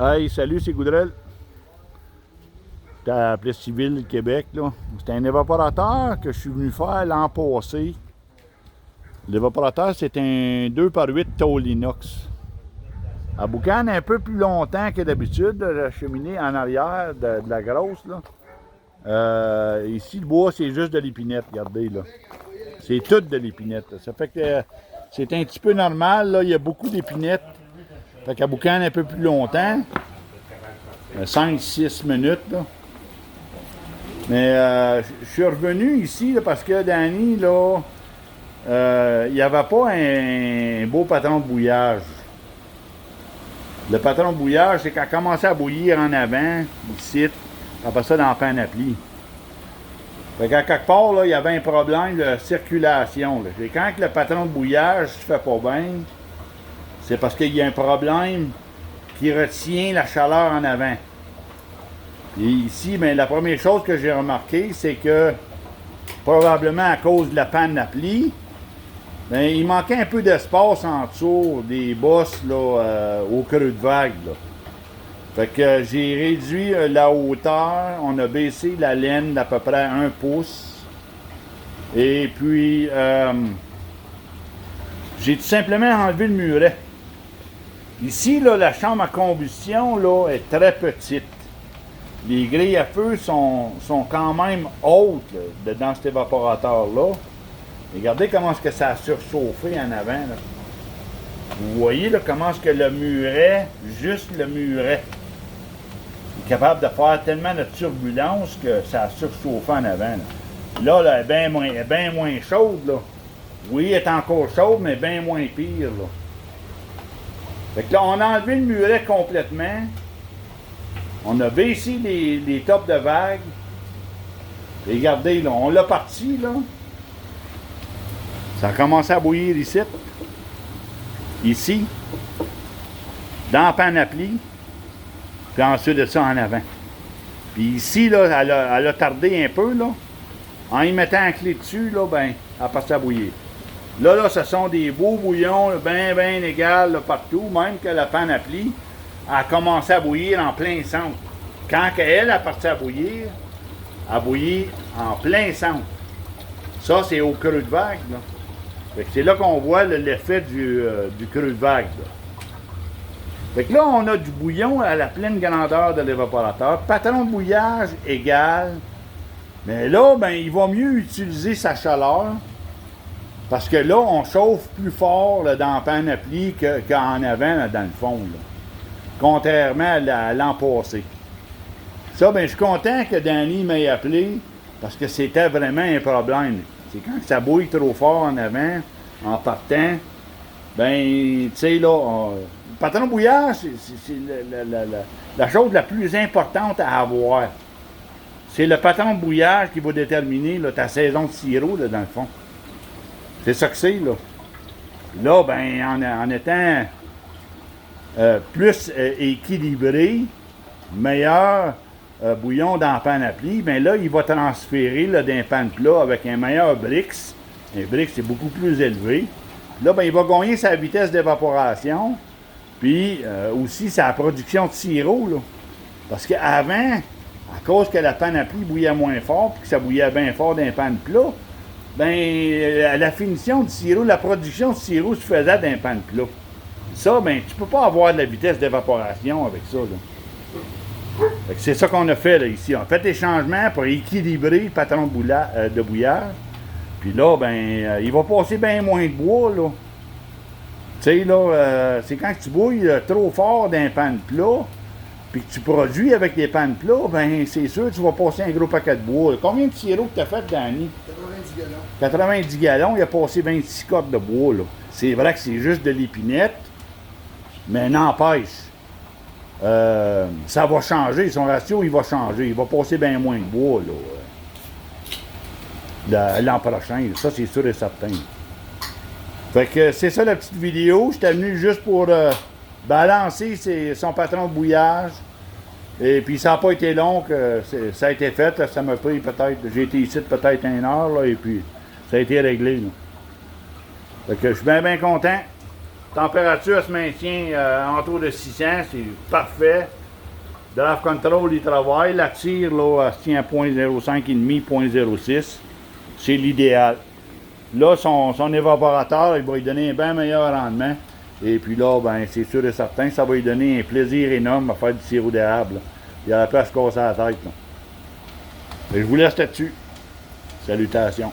Hey, salut, c'est Goudrel. J'étais à la Place Civile Québec, là. C'est un évaporateur que je suis venu faire l'an passé. L'évaporateur, c'est un 2x8 tôle inox. Elle boucane un peu plus longtemps que d'habitude, la cheminée en arrière de la grosse, là. Ici, le bois, c'est juste de l'épinette, regardez, là. C'est tout de l'épinette. Ça fait que c'est un petit peu normal, là. Il y a beaucoup d'épinettes. Fait qu'elle boucane un peu plus longtemps. 5-6 minutes, là. Mais je suis revenu ici là, parce que Danny, là, il n'y avait pas un beau patron de bouillage. Le patron de bouillage, c'est qu'elle commençait à bouillir en avant, ici, après ça dans la panne à pli. Fait qu'à quelque part, là, il y avait un problème de circulation. Là. Et quand le patron de bouillage ne se fait pas bien, c'est parce qu'il y a un problème qui retient la chaleur en avant. Et ici, bien, la première chose que j'ai remarqué, c'est que probablement à cause de la panne à pli, bien, il manquait un peu d'espace en dessous des bosses là, au creux de vague. Là. Fait que j'ai réduit la hauteur, on a baissé la laine d'à peu près 1 pouce. Et puis, j'ai tout simplement enlevé le muret. Ici, là, la chambre à combustion là, est très petite. Les grilles à feu sont quand même hautes là, dans cet évaporateur-là. Regardez comment est-ce que ça a surchauffé en avant. Là. Vous voyez là, comment est-ce que le muret, juste le muret, est capable de faire tellement de turbulence que ça a surchauffé en avant. Là, là elle est bien moins chaude. Là. Oui, elle est encore chaude, mais bien moins pire. Là. Fait que là, on a enlevé le muret complètement. On a baissé les tops de vagues. Et regardez, là, on l'a parti, là. Ça a commencé à bouillir ici. Ici. Dans la panne à pli. Puis ensuite de ça, en avant. Puis ici, là, elle a tardé un peu, là. En y mettant la clé dessus, là, ben, elle a passé à bouillir. Là, ce sont des beaux bouillons, bien égales, là, partout. Même que la panne à pli a commencé à bouillir en plein centre. Quand elle a parti à bouillir, elle a bouilli en plein centre. Ça, c'est au creux de vague. Là. Fait que c'est là qu'on voit l'effet du creux de vague. Là. Fait que là, on a du bouillon à la pleine grandeur de l'évaporateur. Patron de bouillage égal. Mais là, ben, il va mieux utiliser sa chaleur. Parce que là, on chauffe plus fort là, dans la panne à pli qu'en avant, là, dans le fond. Là. Contrairement à l'an passé. Ça, bien, je suis content que Danny m'ait appelé parce que c'était vraiment un problème. C'est quand ça bouille trop fort en avant, en partant, ben, tu sais, là, le patron de bouillage, c'est la chose la plus importante à avoir. C'est le patron de bouillage qui va déterminer là, ta saison de sirop, là, dans le fond. C'est ça que c'est, là. Là, ben, en étant plus équilibré, meilleur bouillon dans la panne à pli, bien là, il va transférer là, d'un pan plat avec un meilleur Brix. Un Brix, c'est beaucoup plus élevé. Là, ben, il va gagner sa vitesse d'évaporation, puis aussi sa production de sirop. Là. Parce qu'avant, à cause que la panne à pli bouillait moins fort, puis que ça bouillait bien fort d'un pan plat, bien, la finition du sirop, la production de sirop se faisait d'un pan plat. Ça, ben, tu peux pas avoir de la vitesse d'évaporation avec ça. C'est ça qu'on a fait là, ici. On a fait des changements pour équilibrer le patron de bouillage. Puis là, ben, il va passer bien moins de bois, là. Tu sais, là, c'est quand tu bouilles trop fort d'un pan plat, puis que tu produis avec des pannes plats, ben, c'est sûr que tu vas passer un gros paquet de bois. Combien de sirop que tu as fait, Danny? 90 gallons. 90 gallons, il a passé 26 cordes de bois, là. C'est vrai que c'est juste de l'épinette, mais n'empêche. Ça va changer, son ratio, il va changer. Il va passer bien moins de bois, là, l'an prochain. Ça, c'est sûr et certain. Fait que c'est ça la petite vidéo. J'étais venu juste pour balancer son patron de bouillage. Et puis, ça n'a pas été long que ça a été fait. Là, ça m'a pris peut-être, j'ai été ici peut-être 1 heure, là, et puis ça a été réglé. Là. Fait que je suis bien content. Température se maintient autour de 600, c'est parfait. Draft Control, il travaille. La tire, là, elle se tient à 0.05,5, 0.06. C'est l'idéal. Là, son évaporateur, il va lui donner un bien meilleur rendement. Et puis là, ben, c'est sûr et certain, ça va lui donner un plaisir énorme à faire du sirop d'érable. Il a la place à se casser la tête. Là. Et je vous laisse là-dessus. Salutations.